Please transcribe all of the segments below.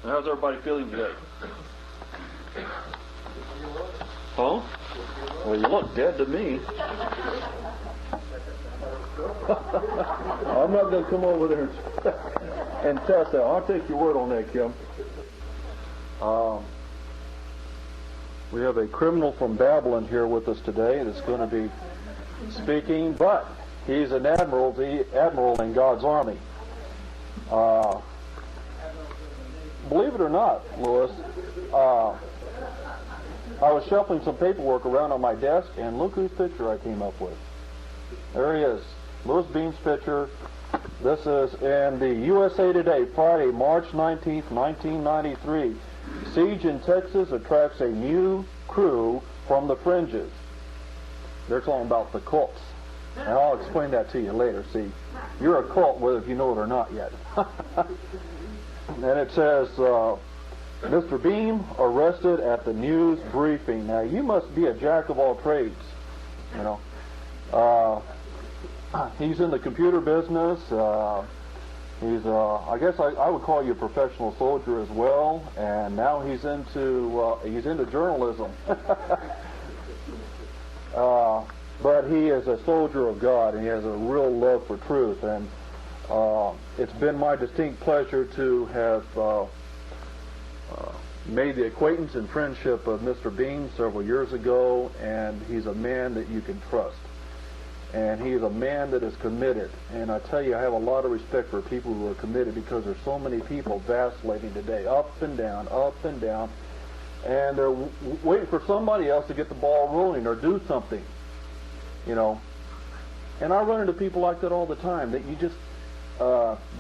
How's everybody feeling today? Huh? Well, you look dead to me. I'm not going to come over there and test that. I'll take your word on that, Kim. We have a criminal from Babylon here with us today that's going to be speaking, but he's an admiral in God's army. Believe it or not, Louis, I was shuffling some paperwork around on my desk, and look whose picture I came up with. There he is, Louis Beam's picture. This is in the USA Today, Friday, March 19th, 1993. Siege in Texas attracts a new crew from the fringes. They're talking about the cults. And I'll explain that to you later. See, you're a cult whether you know it or not yet. And it says, Mr. Beam arrested at the news briefing. Now, you must be a jack of all trades, you know. He's in the computer business. I guess I would call you a professional soldier as well. And now he's into journalism. But he is a soldier of God, and he has a real love for truth. And it's been my distinct pleasure to have made the acquaintance and friendship of Mr. Beam several years ago, and he's a man that you can trust. And he's a man that is committed. And I tell you, I have a lot of respect for people who are committed, because there's so many people vacillating today, up and down, and they're waiting for somebody else to get the ball rolling or do something, you know. And I run into people like that all the time, that you just,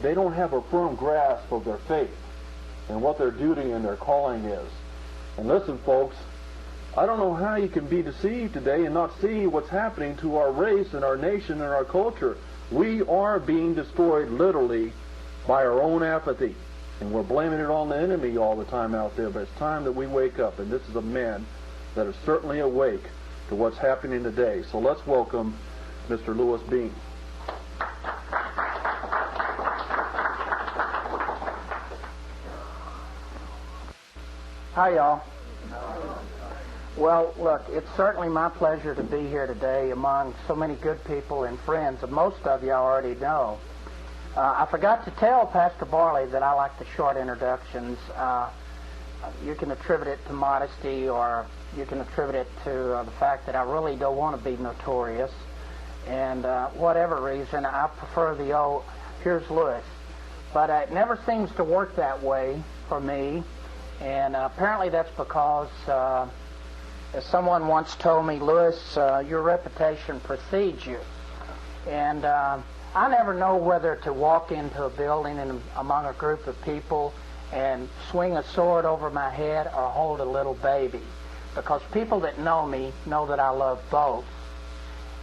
they don't have a firm grasp of their faith and what their duty and their calling is. And listen, folks, I don't know how you can be deceived today and not see what's happening to our race and our nation and our culture. We are being destroyed literally by our own apathy. And we're blaming it on the enemy all the time out there. But it's time that we wake up. And this is a man that is certainly awake to what's happening today. So let's welcome Mr. Louis Beam. Hi, y'all. Well, look, it's certainly my pleasure to be here today among so many good people and friends, and most of you I already know. I forgot to tell Pastor Barley that I like the short introductions. You can attribute it to modesty, or you can attribute it to the fact that I really don't want to be notorious. And whatever reason, I prefer the old, here's Louis. But it never seems to work that way for me. And apparently that's because, as someone once told me, Louis, your reputation precedes you. And I never know whether to walk into a building and among a group of people and swing a sword over my head or hold a little baby. Because people that know me know that I love both.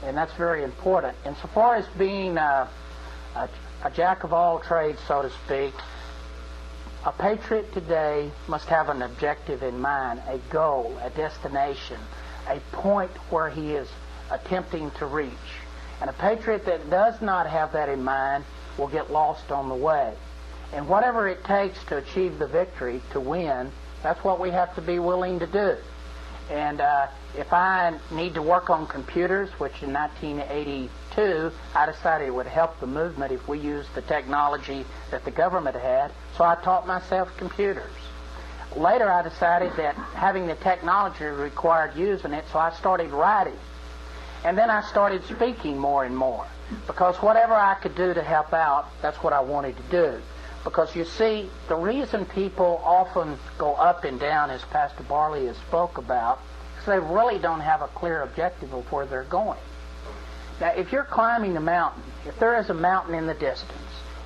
And that's very important. And so far as being a jack of all trades, so to speak, a patriot today must have an objective in mind, a goal, a destination, a point where he is attempting to reach. And a patriot that does not have that in mind will get lost on the way. And whatever it takes to achieve the victory, to win, that's what we have to be willing to do. And if I need to work on computers, which in 1982 I decided it would help the movement if we used the technology that the government had, so I taught myself computers. Later I decided that having the technology required using it, so I started writing. And then I started speaking more and more, because whatever I could do to help out, that's what I wanted to do. Because you see, the reason people often go up and down, as Pastor Barley has spoke about, is they really don't have a clear objective of where they're going. Now, if you're climbing a mountain, if there is a mountain in the distance,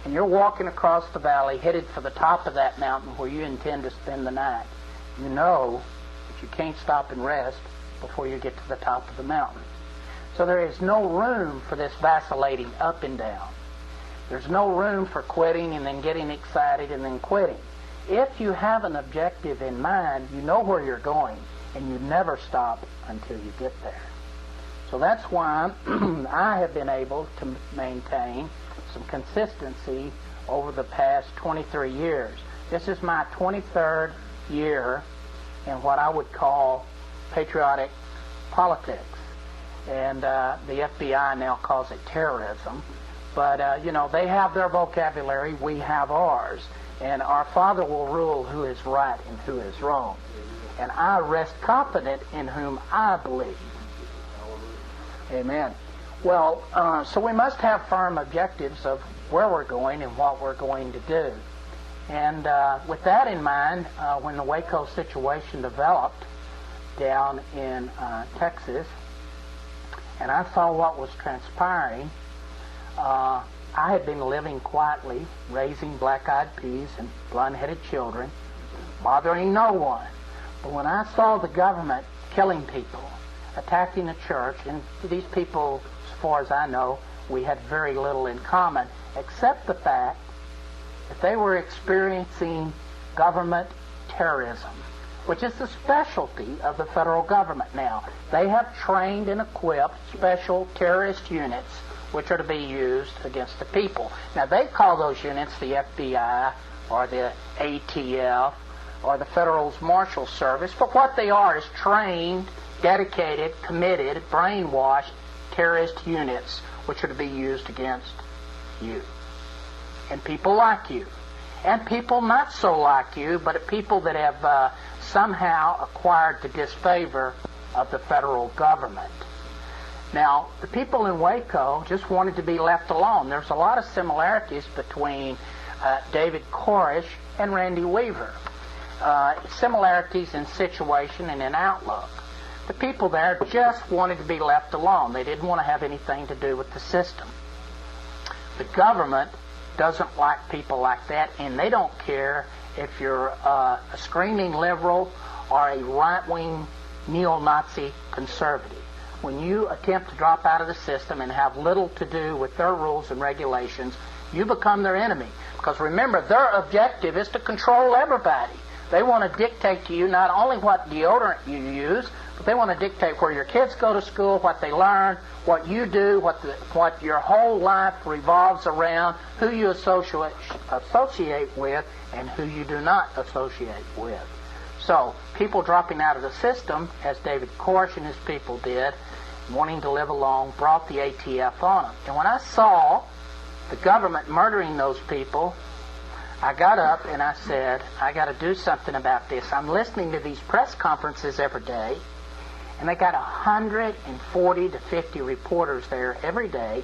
and you're walking across the valley headed for the top of that mountain where you intend to spend the night, you know that you can't stop and rest before you get to the top of the mountain. So there is no room for this vacillating up and down. There's no room for quitting and then getting excited and then quitting. If you have an objective in mind, you know where you're going, and you never stop until you get there. So that's why I have been able to maintain some consistency over the past 23 years. This is my 23rd year in what I would call patriotic politics. And the FBI now calls it terrorism. But, they have their vocabulary, we have ours. And our Father will rule who is right and who is wrong. And I rest confident in whom I believe. Amen. Well, so we must have firm objectives of where we're going and what we're going to do. And with that in mind, when the Waco situation developed down in Texas, and I saw what was transpiring, I had been living quietly, raising black-eyed peas and blonde-headed children, bothering no one. But when I saw the government killing people, attacking the church, and these people, as far as I know, we had very little in common, except the fact that they were experiencing government terrorism, which is the specialty of the federal government now. They have trained and equipped special terrorist units which are to be used against the people. Now, they call those units the FBI or the ATF or the Federal Marshal Service, but what they are is trained, dedicated, committed, brainwashed terrorist units which are to be used against you. And people like you. And people not so like you, but people that have somehow acquired the disfavor of the federal government. Now, the people in Waco just wanted to be left alone. There's a lot of similarities between David Koresh and Randy Weaver. Similarities in situation and in outlook. The people there just wanted to be left alone. They didn't want to have anything to do with the system. The government doesn't like people like that, and they don't care if you're a screaming liberal or a right-wing neo-Nazi conservative. When you attempt to drop out of the system and have little to do with their rules and regulations, you become their enemy. Because remember, their objective is to control everybody. They want to dictate to you not only what deodorant you use, but they want to dictate where your kids go to school, what they learn, what you do, what your whole life revolves around, who you associate with, and who you do not associate with. So, people dropping out of the system, as David Koresh and his people did, wanting to live alone, brought the ATF on them. And when I saw the government murdering those people, I got up and I said, I got to do something about this. I'm listening to these press conferences every day, and they got 140 to 50 reporters there every day,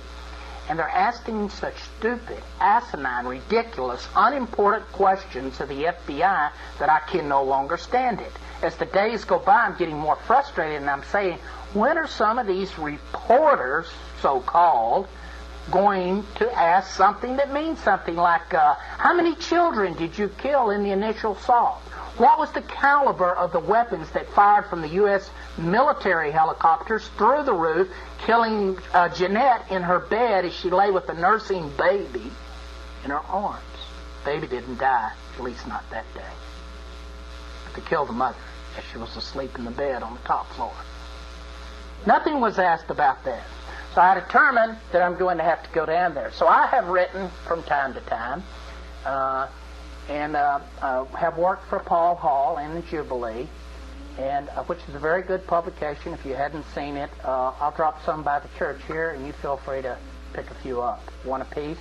and they're asking such stupid, asinine, ridiculous, unimportant questions of the FBI that I can no longer stand it. As the days go by, I'm getting more frustrated, and I'm saying, when are some of these reporters, so-called, going to ask something that means something like, how many children did you kill in the initial assault? What was the caliber of the weapons that fired from the U.S. military helicopters through the roof, killing Jeanette in her bed as she lay with a nursing baby in her arms? Baby didn't die, at least not that day. But they killed the mother as she was asleep in the bed on the top floor. Nothing was asked about that. So I determined that I'm going to have to go down there. So I have written from time to time, and have worked for Paul Hall and the Jubilee, and which is a very good publication. If you hadn't seen it, I'll drop some by the church here, and you feel free to pick a few up, one apiece.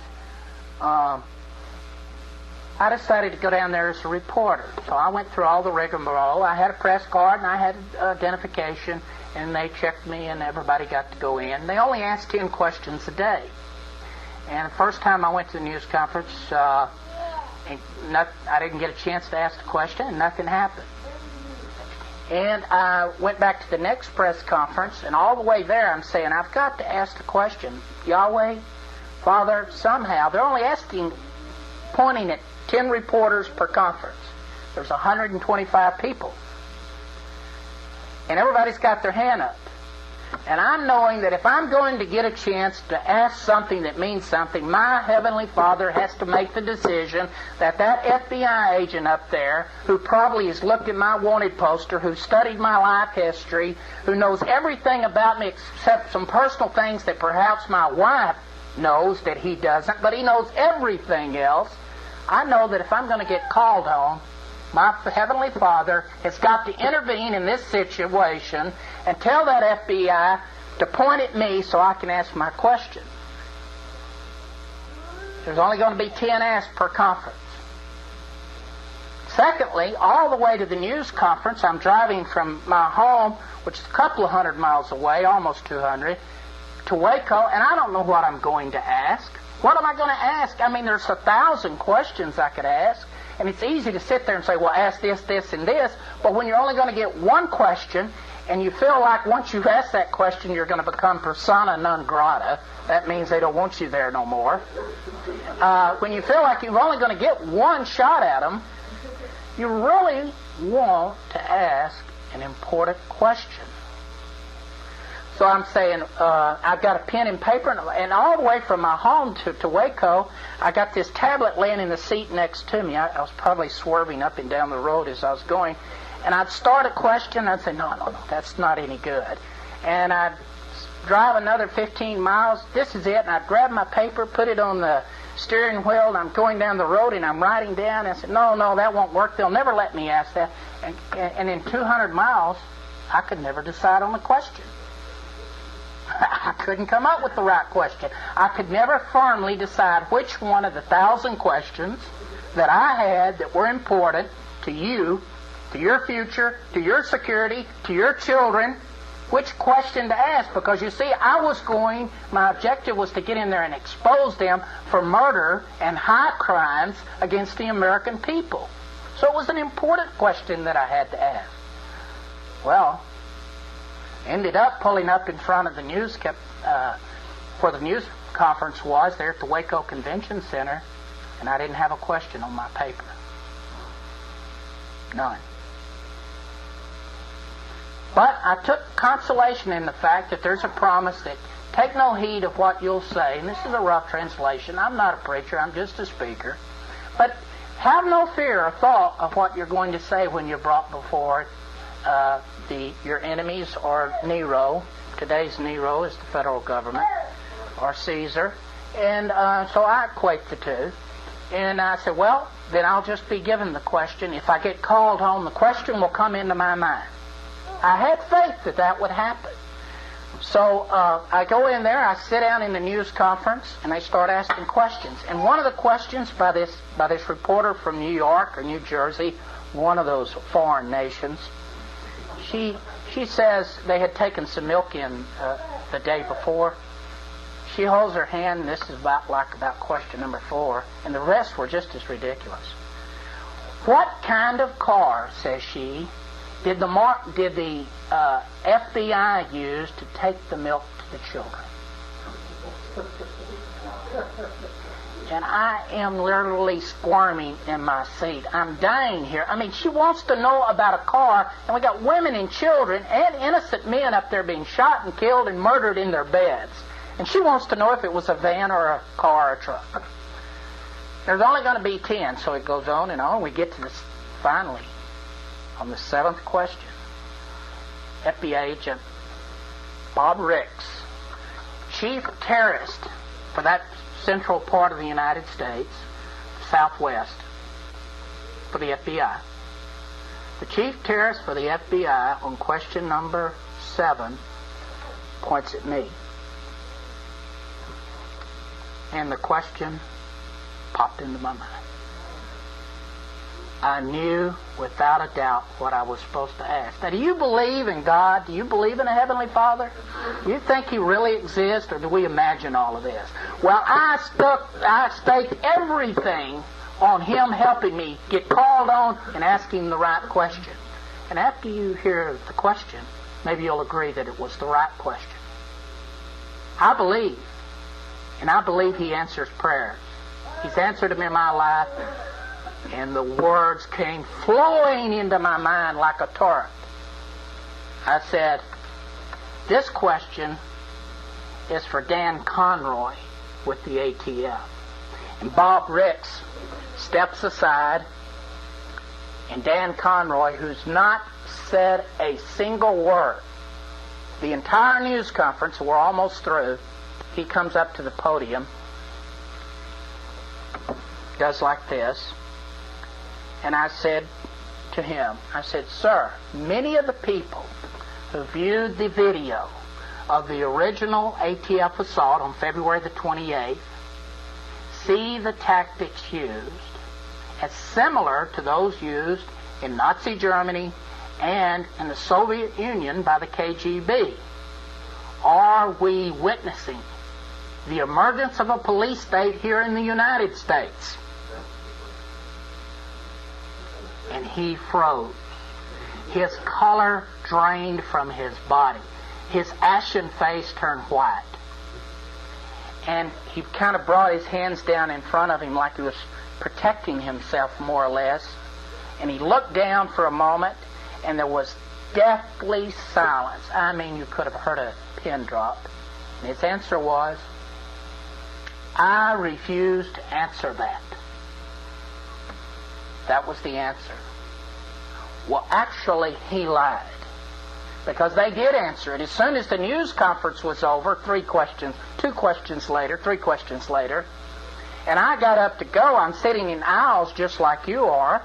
I decided to go down there as a reporter. So I went through all the rigmarole. I had a press card, and I had identification, and they checked me, and everybody got to go in. They only asked 10 questions a day. And the first time I went to the news conference, I didn't get a chance to ask the question, and nothing happened. And I went back to the next press conference, and all the way there I'm saying, I've got to ask the question, Yahweh, Father, somehow, they're only pointing at 10 reporters per conference. There's 125 people. And everybody's got their hand up. And I'm knowing that if I'm going to get a chance to ask something that means something, my Heavenly Father has to make the decision that that FBI agent up there, who probably has looked at my wanted poster, who studied my life history, who knows everything about me except some personal things that perhaps my wife knows that he doesn't, but he knows everything else, I know that if I'm going to get called on, my Heavenly Father has got to intervene in this situation and tell that FBI to point at me so I can ask my question. There's only going to be 10 asked per conference. Secondly, all the way to the news conference, I'm driving from my home, which is a couple of hundred miles away, almost 200, to Waco, and I don't know what I'm going to ask. What am I going to ask? I mean, there's 1,000 questions I could ask, and it's easy to sit there and say, well, ask this, this, and this, but when you're only going to get one question, and you feel like once you've asked that question, you're going to become persona non grata. That means they don't want you there no more. When you feel like you're only going to get one shot at them, you really want to ask an important question. So I'm saying, I've got a pen and paper, and all the way from my home to Waco, I got this tablet laying in the seat next to me. I was probably swerving up and down the road as I was going. And I'd start a question, I'd say, no, that's not any good. And I'd drive another 15 miles, this is it, and I'd grab my paper, put it on the steering wheel, and I'm going down the road, and I'm writing down, and I said, no, that won't work, they'll never let me ask that. And in 200 miles, I could never decide on the question. I couldn't come up with the right question. I could never firmly decide which one of the 1,000 questions that I had that were important to you, to your future, to your security, to your children, which question to ask. Because you see, my objective was to get in there and expose them for murder and high crimes against the American people. So it was an important question that I had to ask. Well, ended up pulling up in front of the news, where the news conference was, there at the Waco Convention Center, and I didn't have a question on my paper. None. But I took consolation in the fact that there's a promise that take no heed of what you'll say, and this is a rough translation. I'm not a preacher, I'm just a speaker. But have no fear or thought of what you're going to say when you're brought before your enemies, or Nero. Today's Nero is the federal government, or Caesar. And so I equate the two. And I said, well, then I'll just be given the question. If I get called on, the question will come into my mind. I had faith that would happen. So I go in there, I sit down in the news conference, and they start asking questions. And one of the questions by this reporter from New York or New Jersey, one of those foreign nations, she says they had taken some milk in the day before. She holds her hand, and this is about question number 4, and the rest were just as ridiculous. What kind of car, says she, did the FBI use to take the milk to the children? And I am literally squirming in my seat. I'm dying here. I mean, she wants to know about a car, and we got women and children and innocent men up there being shot and killed and murdered in their beds. And she wants to know if it was a van or a car or a truck. There's only going to be 10, so it goes on and on. We get to this, finally, on the 7th question. FBI agent Bob Ricks, chief terrorist for that central part of the United States, southwest, for the FBI. The chief terrorist for the FBI on question number 7 points at me. And the question popped into my mind. I knew without a doubt what I was supposed to ask. Now, do you believe in God? Do you believe in a Heavenly Father? Do you think He really exists, or do we imagine all of this? Well, I staked everything on Him helping me get called on and asking the right question. And after you hear the question, maybe you'll agree that it was the right question. I believe, and I believe He answers prayers. He's answered them in my life. And the words came flowing into my mind like a torrent. I said, this question is for Dan Conroy with the ATF. And Bob Ricks steps aside, and Dan Conroy, who's not said a single word, the entire news conference, we're almost through, he comes up to the podium, does like this. And I said to him, I said, "Sir, many of the people who viewed the video of the original ATF assault on February the 28th see the tactics used as similar to those used in Nazi Germany and in the Soviet Union by the KGB. Are we witnessing the emergence of a police state here in the United States?" And he froze. His color drained from his body. His ashen face turned white. And he kind of brought his hands down in front of him like he was protecting himself, more or less. And he looked down for a moment, and there was deathly silence. I mean, you could have heard a pin drop. And his answer was, "I refuse to answer that." That was the answer. Well, actually, he lied. Because they did answer it. As soon as the news conference was over, 3 questions later, and I got up to go. I'm sitting in aisles just like you are,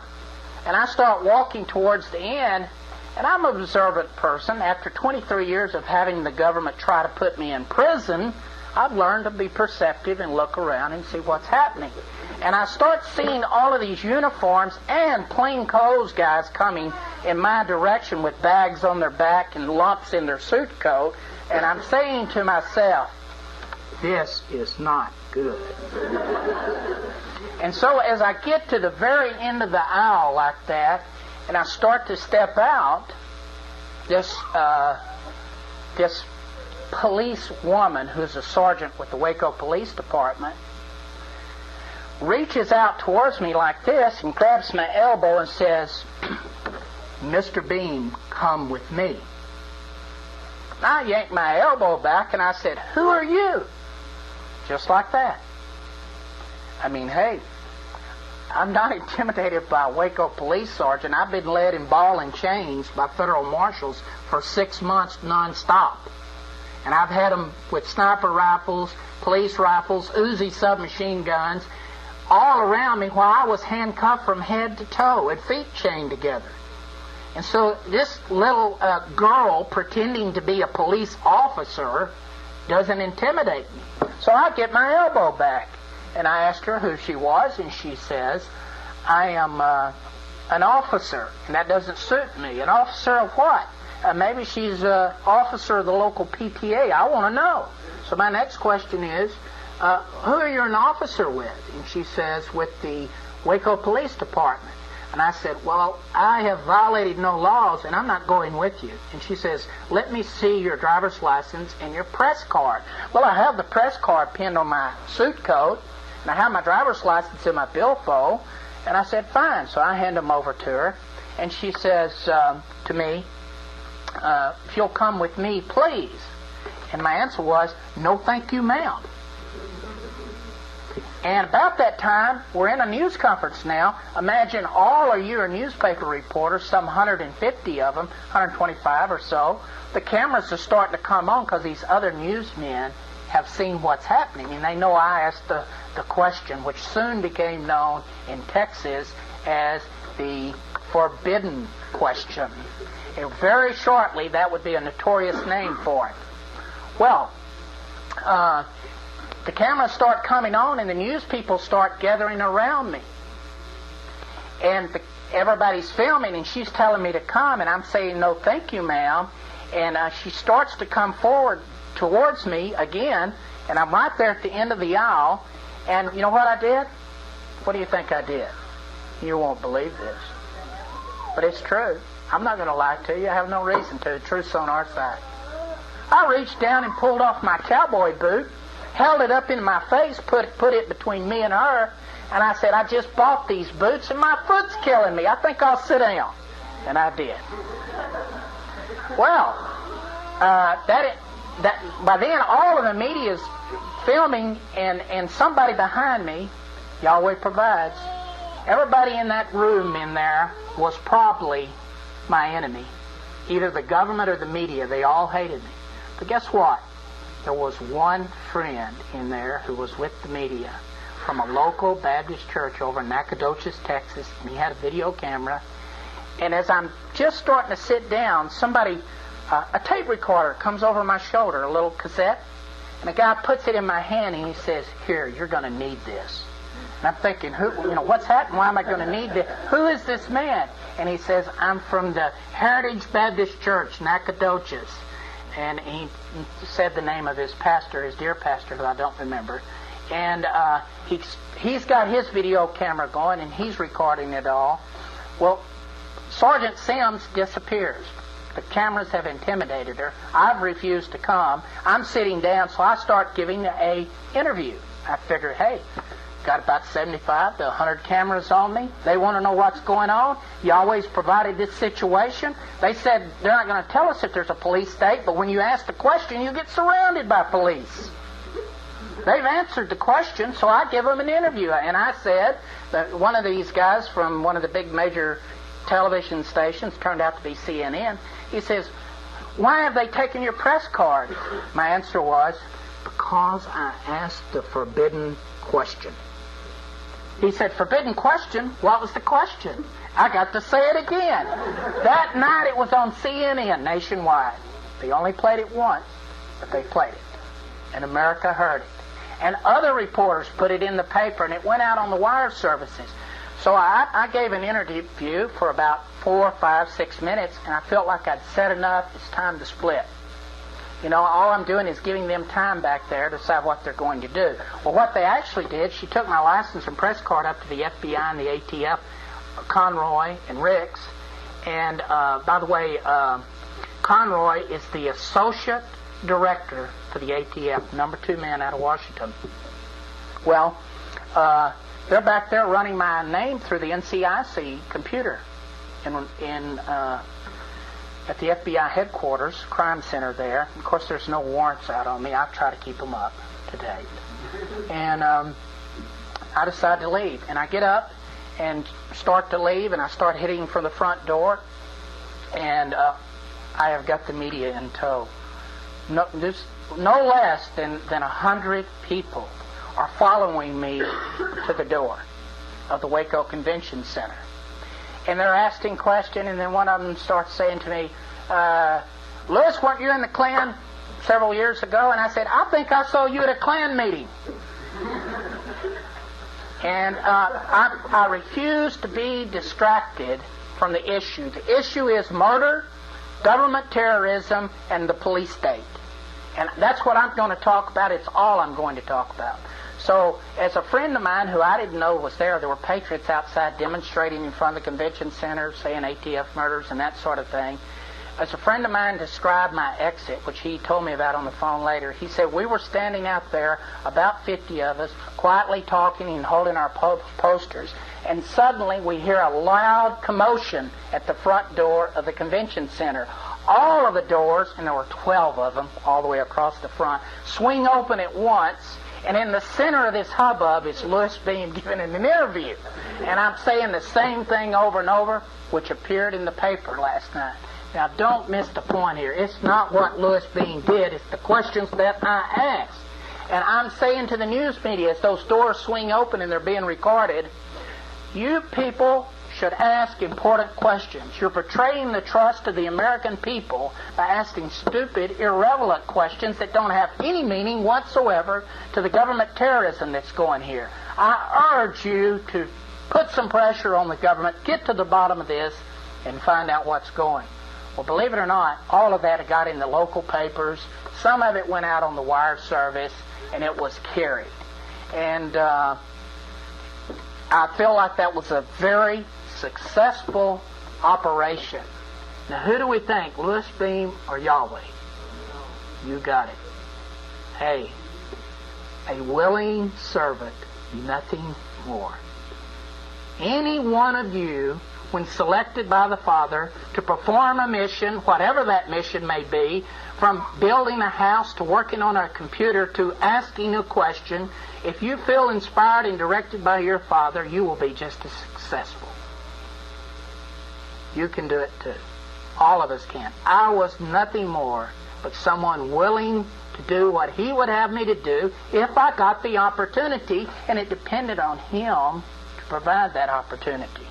and I start walking towards the end, and I'm an observant person. After 23 years of having the government try to put me in prison, I've learned to be perceptive and look around and see what's happening. And I start seeing all of these uniforms and plainclothes guys coming in my direction with bags on their back and lumps in their suit coat. And I'm saying to myself, this is not good. And so as I get to the very end of the aisle like that, and I start to step out, this police woman, who's a sergeant with the Waco Police Department, reaches out towards me like this and grabs my elbow and says, "Mr. Beam, come with me." I yanked my elbow back and I said, "Who are you?" Just like that. I mean, hey, I'm not intimidated by a Waco police sergeant. I've been led in ball and chains by federal marshals for 6 months nonstop. And I've had them with sniper rifles, police rifles, Uzi submachine guns, all around me while I was handcuffed from head to toe and feet chained together. And so this little girl pretending to be a police officer doesn't intimidate me. So I get my elbow back. And I asked her who she was, and she says, "I am an officer, and that doesn't suit me." "An officer of what?" "Maybe she's an officer of the local PTA. I want to know." So my next question is, "Who are you an officer with?" And she says, "With the Waco Police Department." And I said, "Well, I have violated no laws, and I'm not going with you." And she says, "Let me see your driver's license and your press card." Well, I have the press card pinned on my suit coat, and I have my driver's license in my billfold. And I said, "Fine." So I hand them over to her, and she says to me, "If you'll come with me, please." And my answer was, "No, thank you, ma'am." And about that time, we're in a news conference now. Imagine all of you are newspaper reporters, some 150 of them, 125 or so. The cameras are starting to come on because these other newsmen have seen what's happening. And they know I asked the question, which soon became known in Texas as the forbidden question. And very shortly, that would be a notorious name for it. Well, the cameras start coming on, and the news people start gathering around me. And everybody's filming, and she's telling me to come, and I'm saying, "No, thank you, ma'am." And she starts to come forward towards me again, and I'm right there at the end of the aisle. And you know what I did? What do you think I did? You won't believe this, but it's true. I'm not going to lie to you. I have no reason to. The truth's on our side. I reached down and pulled off my cowboy boot, held it up in my face, put it between me and her, and I said, "I just bought these boots and my foot's killing me. I think I'll sit down." And I did. Well, that by then all of the media's filming, and somebody behind me, Yahweh provides, everybody in that room in there was probably my enemy. Either the government or the media. They all hated me. But guess what? There was one friend in there who was with the media. from a local Baptist church over in Nacogdoches, Texas, and he had a video camera. And as I'm just starting to sit down, a tape recorder comes over my shoulder, a little cassette, and a guy puts it in my hand and he says, "Here, you're going to need this." And I'm thinking, what's happening? Why am I going to need this? Who is this man? And he says, "I'm from the Heritage Baptist Church, Nacogdoches." And he said the name of his pastor, his dear pastor, who I don't remember. And he's got his video camera going, and he's recording it all. Well, Sergeant Sims disappears. The cameras have intimidated her. I've refused to come. I'm sitting down, so I start giving a interview. I figure, hey, got about 75 to 100 cameras on me. They want to know what's going on. You always provided this situation. They said they're not going to tell us if there's a police state, but when you ask the question, you get surrounded by police. They've answered the question, so I give them an interview. And I said that one of these guys from one of the big major television stations, turned out to be CNN, he says, "Why have they taken your press card?" My answer was, "Because I asked the forbidden question." He said, "Forbidden question? What was the question?" I got to say it again. That night it was on CNN nationwide. They only played it once, but they played it. And America heard it. And other reporters put it in the paper, and it went out on the wire services. So I gave an interview for about 4, 5, 6 minutes, and I felt like I'd said enough. It's time to split. All I'm doing is giving them time back there to decide what they're going to do. Well, what they actually did, she took my license and press card up to the FBI and the ATF, Conroy and Ricks. And, by the way, Conroy is the associate director for the ATF, number 2 man out of Washington. Well, they're back there running my name through the NCIC computer at the FBI headquarters, crime center there. Of course, there's no warrants out on me. I try to keep them up to date. And I decide to leave. And I get up and start to leave, and I start hitting from the front door. And I have got the media in tow. No less than 100 people are following me to the door of the Waco Convention Center. And they're asking questions, and then one of them starts saying to me, "Lewis, weren't you in the Klan several years ago?" And I said, "I think I saw you at a Klan meeting." And I refuse to be distracted from the issue. The issue is murder, government terrorism, and the police state. And that's what I'm going to talk about. It's all I'm going to talk about. So, as a friend of mine who I didn't know was there were patriots outside demonstrating in front of the convention center, saying ATF murders and that sort of thing. As a friend of mine described my exit, which he told me about on the phone later, he said, we were standing out there, about 50 of us, quietly talking and holding our posters, and suddenly we hear a loud commotion at the front door of the convention center. All of the doors, and there were 12 of them all the way across the front, swing open at once. And in the center of this hubbub is Louis Beam giving an interview. And I'm saying the same thing over and over, which appeared in the paper last night. Now, don't miss the point here. It's not what Louis Beam did. It's the questions that I asked. And I'm saying to the news media, as those doors swing open and they're being recorded, you people should ask important questions. You're betraying the trust of the American people by asking stupid, irrelevant questions that don't have any meaning whatsoever to the government terrorism that's going here. I urge you to put some pressure on the government, get to the bottom of this, and find out what's going. Well, believe it or not, all of that got in the local papers. Some of it went out on the wire service, and it was carried. And I feel like that was a very successful operation. Now, who do we think, Louis Beam or Yahweh? You got it. Hey, a willing servant, nothing more. Any one of you, when selected by the Father to perform a mission, whatever that mission may be, from building a house to working on a computer to asking a question, if you feel inspired and directed by your Father, you will be just as successful. You can do it too. All of us can. I was nothing more but someone willing to do what he would have me to do if I got the opportunity, and it depended on him to provide that opportunity.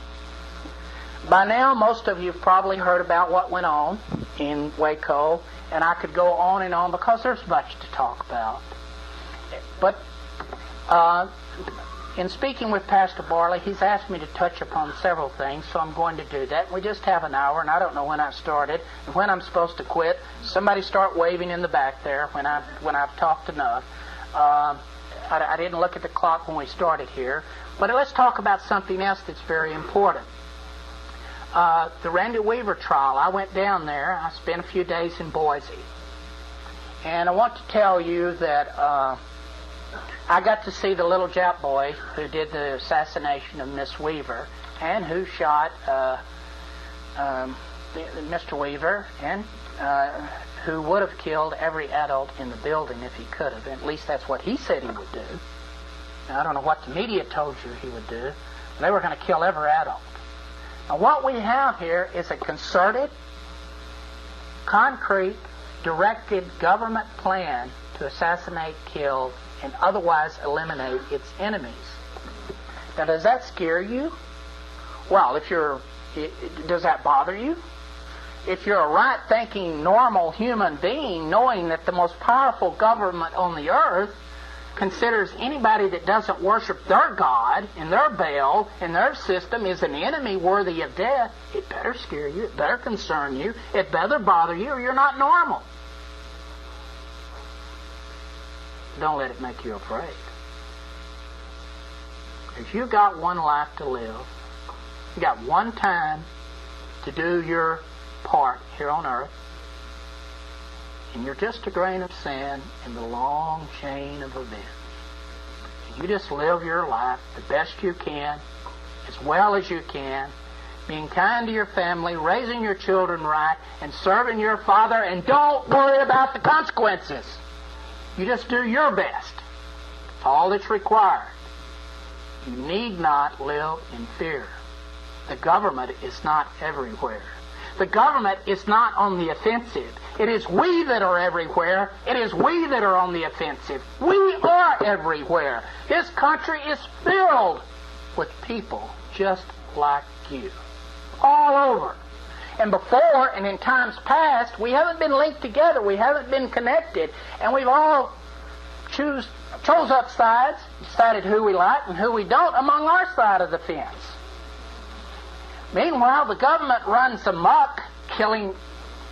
By now, most of you have probably heard about what went on in Waco, and I could go on and on because there's much to talk about. But in speaking with Pastor Barley, he's asked me to touch upon several things, so I'm going to do that. We just have an hour, and I don't know when I started and when I'm supposed to quit. Somebody start waving in the back there when I've talked enough. I didn't look at the clock when we started here, but let's talk about something else that's very important. The Randy Weaver trial. I went down there. I spent a few days in Boise, and I want to tell you that I got to see the little Jap boy who did the assassination of Miss Weaver and who shot Mr. Weaver, and who would have killed every adult in the building if he could have. At least that's what he said he would do. Now, I don't know what the media told you he would do. They were going to kill every adult. Now, what we have here is a concerted, concrete, directed government plan to assassinate, kill, and otherwise eliminate its enemies. Now, does that scare you? Well, does that bother you? If you're a right-thinking, normal human being, knowing that the most powerful government on the earth considers anybody that doesn't worship their God and their Baal and their system is an enemy worthy of death, it better scare you, it better concern you, it better bother you, or you're not normal. Don't let it make you afraid. If you've got one life to live, you got one time to do your part here on earth, and you're just a grain of sand in the long chain of events. And you just live your life the best you can, as well as you can, being kind to your family, raising your children right, and serving your Father, and don't worry about the consequences. You just do your best. That's all that's required. You need not live in fear. The government is not everywhere. The government is not on the offensive. It is we that are everywhere. It is we that are on the offensive. We are everywhere. This country is filled with people just like you. All over. And before, and in times past, we haven't been linked together. We haven't been connected. And we've all chose up sides, decided who we like and who we don't among our side of the fence. Meanwhile, the government runs amok, killing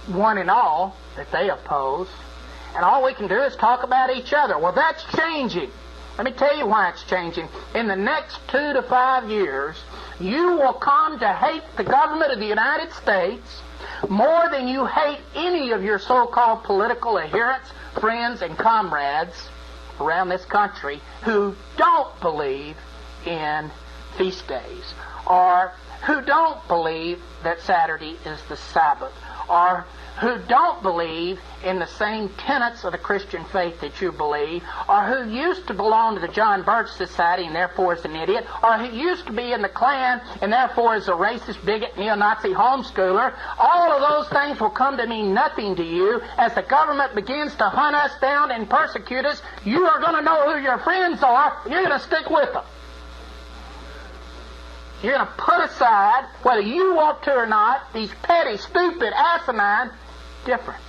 one and all that they oppose. And all we can do is talk about each other. Well, that's changing. Let me tell you why it's changing. In the next 2 to 5 years, you will come to hate the government of the United States more than you hate any of your so-called political adherents, friends, and comrades around this country who don't believe in feast days, or who don't believe that Saturday is the Sabbath, or who don't believe in the same tenets of the Christian faith that you believe, or who used to belong to the John Birch Society and therefore is an idiot, or who used to be in the Klan and therefore is a racist, bigot, neo-Nazi homeschooler. All of those things will come to mean nothing to you as the government begins to hunt us down and persecute us. You are going to know who your friends are, and you're going to stick with them. You're going to put aside, whether you want to or not, these petty, stupid, asinine differences.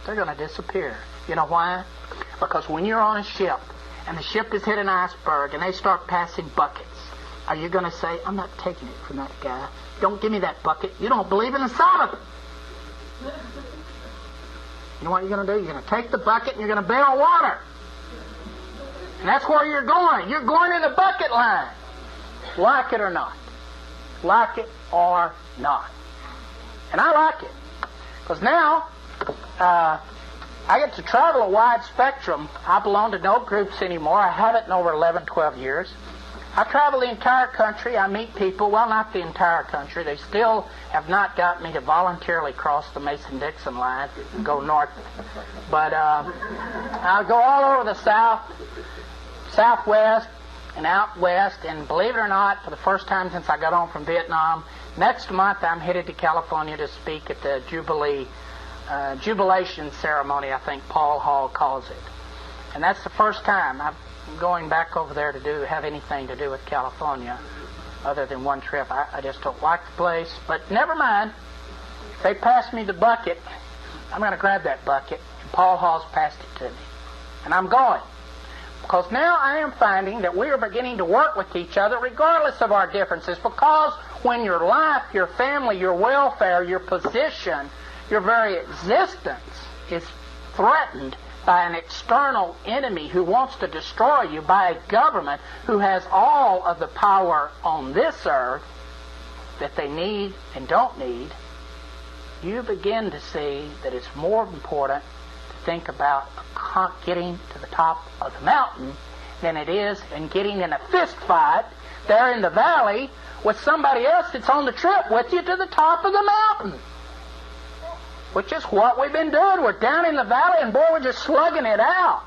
They're going to disappear. You know why? Because when you're on a ship and the ship has hit an iceberg and they start passing buckets, are you going to say, I'm not taking it from that guy. Don't give me that bucket. You don't believe in the Sabbath. You know what you're going to do? You're going to take the bucket and you're going to bail water. And that's where you're going. You're going in the bucket line. Like it or not. Like it or not. And I like it. Because now, I get to travel a wide spectrum. I belong to no groups anymore. I haven't in over 11, 12 years. I travel the entire country. I meet people. Well, not the entire country. They still have not got me to voluntarily cross the Mason-Dixon line and go north. But I'll go all over the South, Southwest, and out west, and believe it or not, for the first time since I got home from Vietnam, next month I'm headed to California to speak at the Jubilee jubilation ceremony, I think Paul Hall calls it. And that's the first time I'm going back over there to have anything to do with California other than one trip. I just don't like the place. But never mind. If they pass me the bucket, I'm going to grab that bucket. And Paul Hall's passed it to me. And I'm going. Because now I am finding that we are beginning to work with each other regardless of our differences. Because when your life, your family, your welfare, your position, your very existence is threatened by an external enemy who wants to destroy you, by a government who has all of the power on this earth that they need and don't need, you begin to see that it's more important to think about getting to the top of the mountain than it is in getting in a fist fight there in the valley with somebody else that's on the trip with you to the top of the mountain. Which is what we've been doing. We're down in the valley and boy, we're just slugging it out.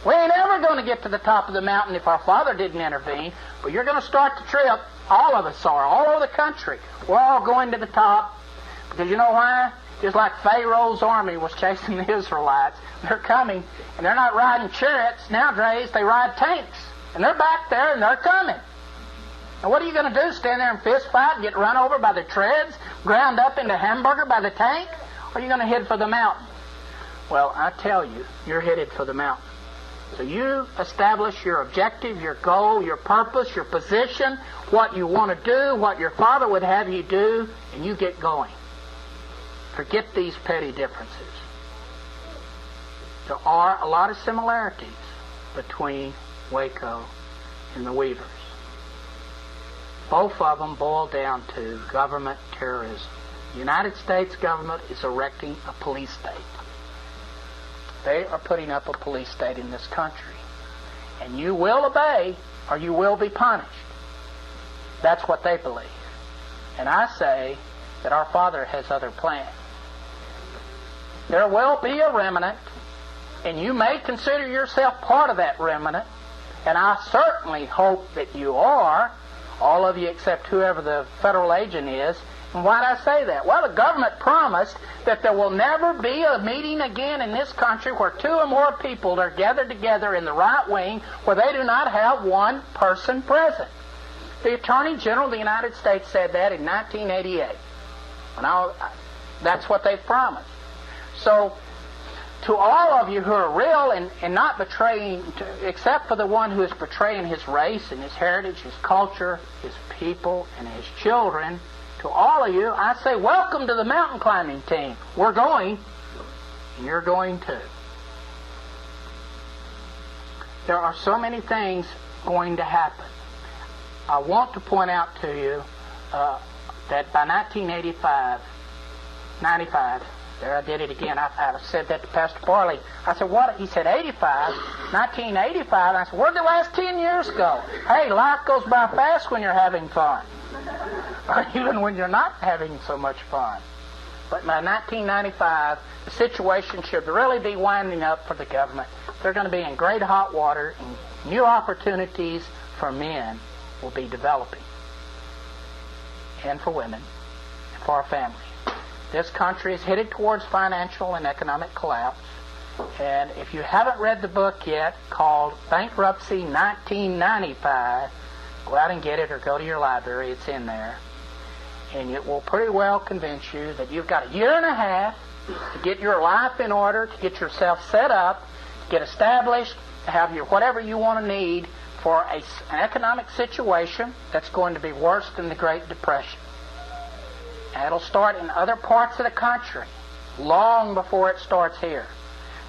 We ain't ever going to get to the top of the mountain if our Father didn't intervene. But you're going to start the trip. All of us are, all over the country. We're all going to the top. Because you know why? Just like Pharaoh's army was chasing the Israelites. They're coming, and they're not riding chariots. Nowadays, they ride tanks. And they're back there, and they're coming. And what are you going to do? Stand there and fist fight and get run over by the treads? Ground up into hamburger by the tank? Or are you going to head for the mountain? Well, I tell you, you're headed for the mountain. So you establish your objective, your goal, your purpose, your position, what you want to do, what your Father would have you do, and you get going. Forget these petty differences. There are a lot of similarities between Waco and the Weavers. Both of them boil down to government terrorism. The United States government is erecting a police state. They are putting up a police state in this country. And you will obey or you will be punished. That's what they believe. And I say that our Father has other plans. There will be a remnant, and you may consider yourself part of that remnant, and I certainly hope that you are, all of you except whoever the federal agent is. And why did I say that? Well, the government promised that there will never be a meeting again in this country where two or more people are gathered together in the right wing where they do not have one person present. The Attorney General of the United States said that in 1988. That's what they promised. So, to all of you who are real and not betraying, except for the one who is betraying his race and his heritage, his culture, his people, and his children, to all of you, I say, welcome to the mountain climbing team. We're going, and you're going too. There are so many things going to happen. I want to point out to you that by 95, there I did it again. I said that to Pastor Barley. I said, what? He said 85. 1985. I said, where'd the last 10 years go? Hey, life goes by fast when you're having fun. Or even when you're not having so much fun. But by 1995, the situation should really be winding up for the government. They're going to be in great hot water, and new opportunities for men will be developing. And for women, and for our families. This country is headed towards financial and economic collapse. And if you haven't read the book yet, called Bankruptcy 1995, go out and get it or go to your library. It's in there. And it will pretty well convince you that you've got a year and a half to get your life in order, to get yourself set up, to get established, to have your whatever you want to need for an economic situation that's going to be worse than the Great Depression. And it'll start in other parts of the country long before it starts here.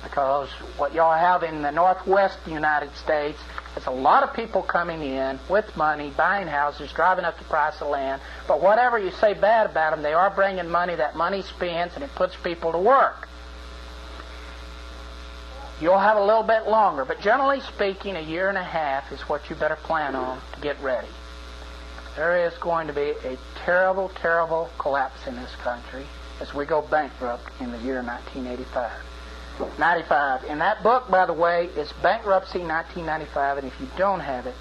Because what y'all have in the northwest United States is a lot of people coming in with money, buying houses, driving up the price of land. But whatever you say bad about them, they are bringing money. That money spends and it puts people to work. You'll have a little bit longer, but generally speaking, a year and a half is what you better plan on to get ready. There is going to be a terrible, terrible collapse in this country as we go bankrupt in the year 1985. 95. And that book, by the way, is Bankruptcy 1995, and if you don't have it,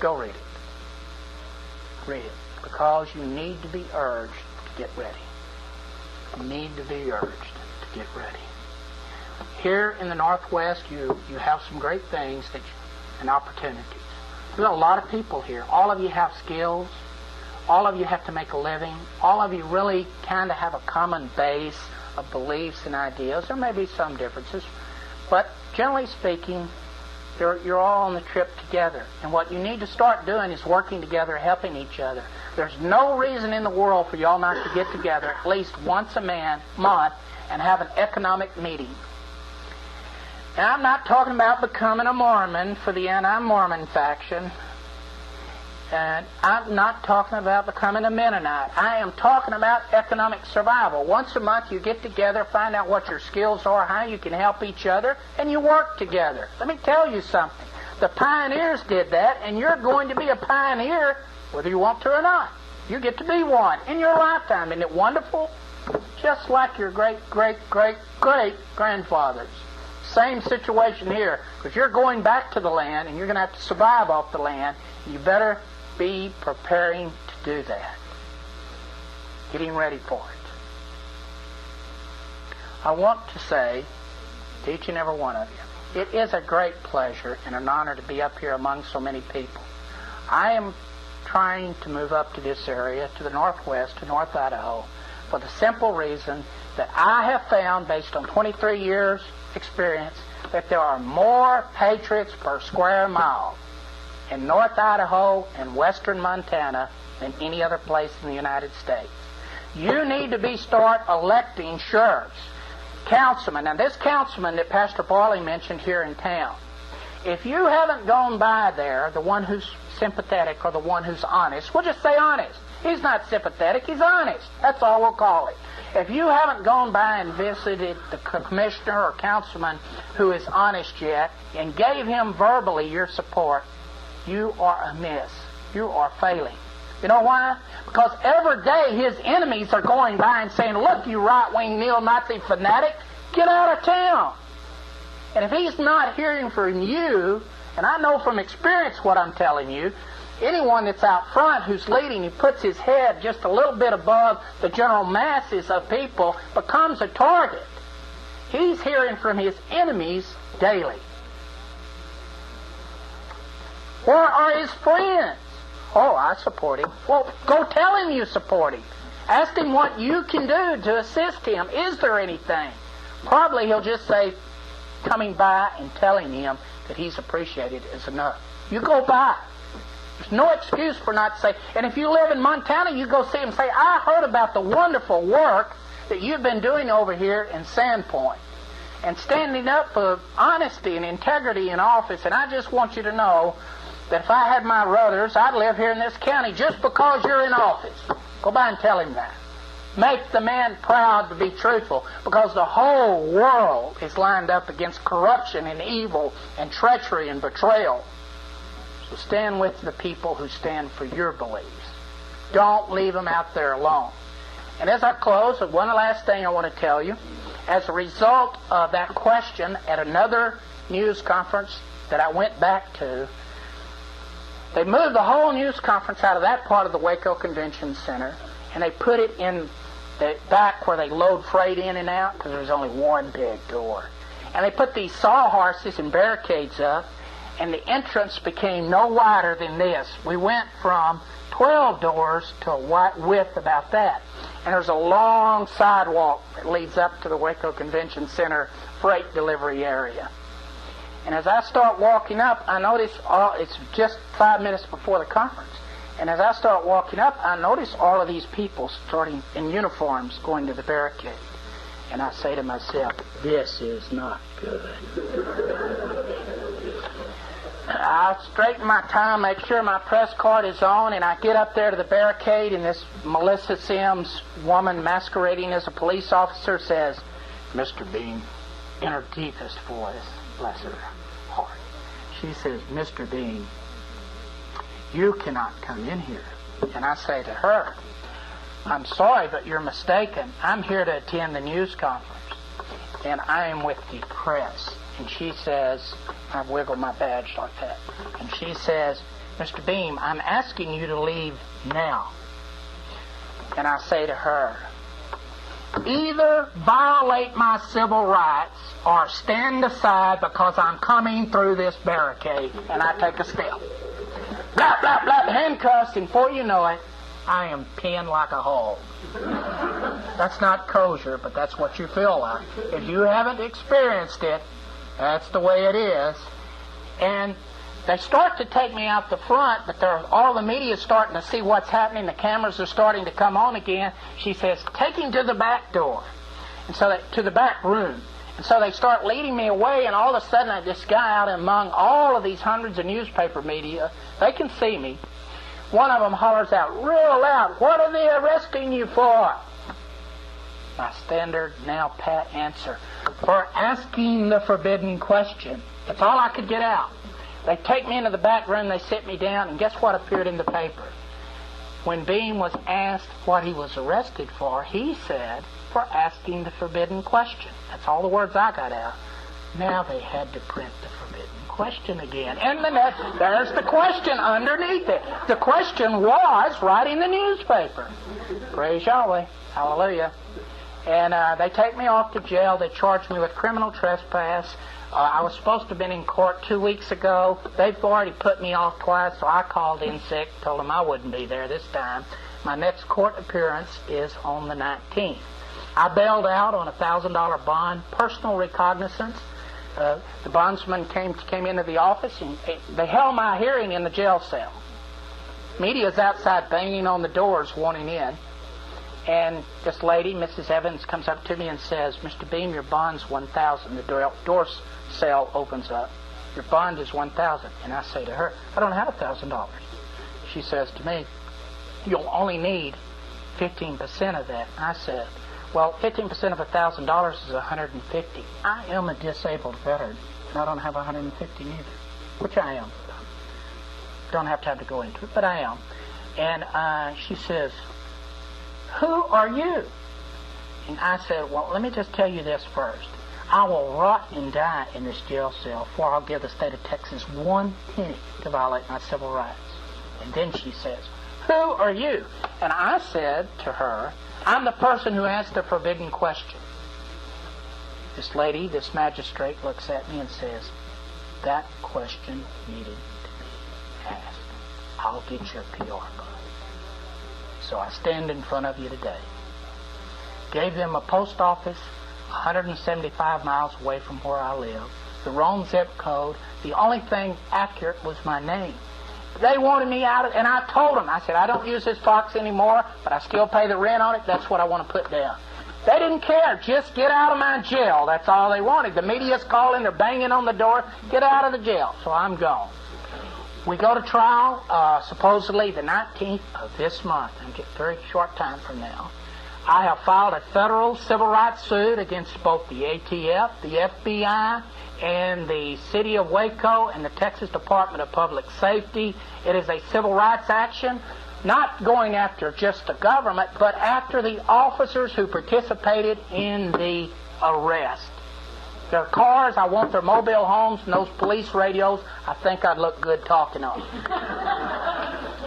go read it. Read it. Because you need to be urged to get ready. need to be urged to get ready. Here in the Northwest, you have some great things and opportunities. There's a lot of people here. All of you have skills. All of you have to make a living. All of you really kind of have a common base of beliefs and ideas. There may be some differences, but generally speaking, you're all on the trip together. And what you need to start doing is working together, helping each other. There's no reason in the world for y'all not to get together at least once a month and have an economic meeting. Now, I'm not talking about becoming a Mormon for the anti-Mormon faction. And I'm not talking about becoming a Mennonite. I am talking about economic survival. Once a month you get together, find out what your skills are, how you can help each other, and you work together. Let me tell you something. The pioneers did that, and you're going to be a pioneer whether you want to or not. You get to be one in your lifetime. Isn't it wonderful? Just like your great-great-great-great-grandfathers. Same situation here, because you're going back to the land, and you're going to have to survive off the land. You better be preparing to do that. Getting ready for it. I want to say to each and every one of you, it is a great pleasure and an honor to be up here among so many people. I am trying to move up to this area, to the Northwest, to North Idaho, for the simple reason that I have found, based on 23 years experience, that there are more patriots per square mile in North Idaho and western Montana than any other place in the United States. You need to start electing sheriffs, councilmen. Now, this councilman that Pastor Barley mentioned here in town, if you haven't gone by there, the one who's sympathetic or the one who's honest, we'll just say honest. He's not sympathetic, he's honest. That's all we'll call it. If you haven't gone by and visited the commissioner or councilman who is honest yet and gave him verbally your support, you are amiss. You are failing. You know why? Because every day his enemies are going by and saying, look, you right-wing neo-Nazi fanatic, get out of town. And if he's not hearing from you, and I know from experience what I'm telling you, anyone that's out front who's leading, who puts his head just a little bit above the general masses of people, becomes a target. He's hearing from his enemies daily. Where are his friends? Oh, I support him. Well, go tell him you support him. Ask him what you can do to assist him. Is there anything? Probably he'll just say, coming by and telling him that he's appreciated is enough. You go by. There's no excuse for not saying. And if you live in Montana, you go see him and say, I heard about the wonderful work that you've been doing over here in Sandpoint and standing up for honesty and integrity in office. And I just want you to know that if I had my brothers, I'd live here in this county just because you're in office. Go by and tell him that. Make the man proud to be truthful, because the whole world is lined up against corruption and evil and treachery and betrayal. So stand with the people who stand for your beliefs. Don't leave them out there alone. And as I close, one last thing I want to tell you. As a result of that question at another news conference that I went back to, they moved the whole news conference out of that part of the Waco Convention Center, and they put it in the back where they load freight in and out, because there's only one big door. And they put these sawhorses and barricades up, and the entrance became no wider than this. We went from 12 doors to a width about that. And there's a long sidewalk that leads up to the Waco Convention Center freight delivery area. And as I start walking up, I notice it's just 5 minutes before the conference. And as I start walking up, I notice all of these people starting in uniforms going to the barricade. And I say to myself, this is not good. I straighten my tie, make sure my press card is on, and I get up there to the barricade, and this Melissa Sims woman masquerading as a police officer says, Mr. Bean, in her deepest voice, bless her heart, she says, Mr. Bean, you cannot come in here. And I say to her, I'm sorry, but you're mistaken. I'm here to attend the news conference, and I am with the press. And she says, I wiggle my badge like that, and she says, Mr. Beam, I'm asking you to leave now. And I say to her, either violate my civil rights or stand aside because I'm coming through this barricade. And I take a step. Blap, blap, blap, handcuffs, and before you know it, I am pinned like a hog. That's not kosher, but that's what you feel like. If you haven't experienced it, that's the way it is. And they start to take me out the front, but all the media is starting to see what's happening. The cameras are starting to come on again. She says, take him to the back door, and so to the back room. And so they start leading me away, and all of a sudden, this guy out among all of these hundreds of newspaper media, they can see me. One of them hollers out real loud, "What are they arresting you for?" My standard, now pat answer, "For asking the forbidden question." That's all I could get out. They take me into the back room, they sit me down, and guess what appeared in the paper? When Beam was asked what he was arrested for, he said, "For asking the forbidden question." That's all the words I got out. Now they had to print the forbidden question again. And there's the question underneath it. The question was right in the newspaper. Praise Yahweh. Hallelujah. And they take me off to jail. They charge me with criminal trespass. I was supposed to have been in court 2 weeks ago. They've already put me off twice, so I called in sick, told them I wouldn't be there this time. My next court appearance is on the 19th. I bailed out on a $1,000 bond, personal recognizance. The bondsman came into the office, and they held my hearing in the jail cell. Media's outside banging on the doors wanting in. And this lady, Mrs. Evans, comes up to me and says, "Mr. Beam, your bond's $1,000. The door cell opens up. Your bond is $1,000. And I say to her, "I don't have $1,000. She says to me, "You'll only need 15% of that." I said, "Well, 15% of $1,000 is $150. I am a disabled veteran, and I don't have $150 neither," which I am. Don't have time to go into it, but I am. And she says, "Who are you?" And I said, "Well, let me just tell you this first. I will rot and die in this jail cell before I'll give the state of Texas 1 penny to violate my civil rights." And then she says, "Who are you?" And I said to her, "I'm the person who asked the forbidden question." This lady, this magistrate, looks at me and says, "That question needed to be asked. I'll get your PR card." So I stand in front of you today. Gave them a post office 175 miles away from where I live. The wrong zip code. The only thing accurate was my name. They wanted me out, and I told them, I said, "I don't use this box anymore, but I still pay the rent on it. That's what I want to put down." They didn't care. Just get out of my jail. That's all they wanted. The media's calling. They're banging on the door. Get out of the jail. So I'm gone. We go to trial, supposedly the 19th of this month. I'm just a very short time from now. I have filed a federal civil rights suit against both the ATF, the FBI, and the City of Waco and the Texas Department of Public Safety. It is a civil rights action, not going after just the government, but after the officers who participated in the arrest. Their cars, I want their mobile homes, and those police radios, I think I'd look good talking on.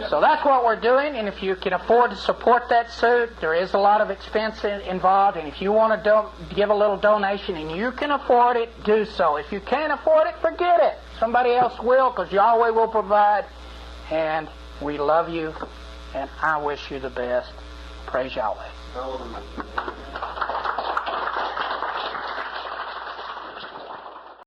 So that's what we're doing, and if you can afford to support that suit, there is a lot of expense involved, and if you want to give a little donation and you can afford it, do so. If you can't afford it, forget it. Somebody else will, because Yahweh will provide, and we love you, and I wish you the best. Praise Yahweh.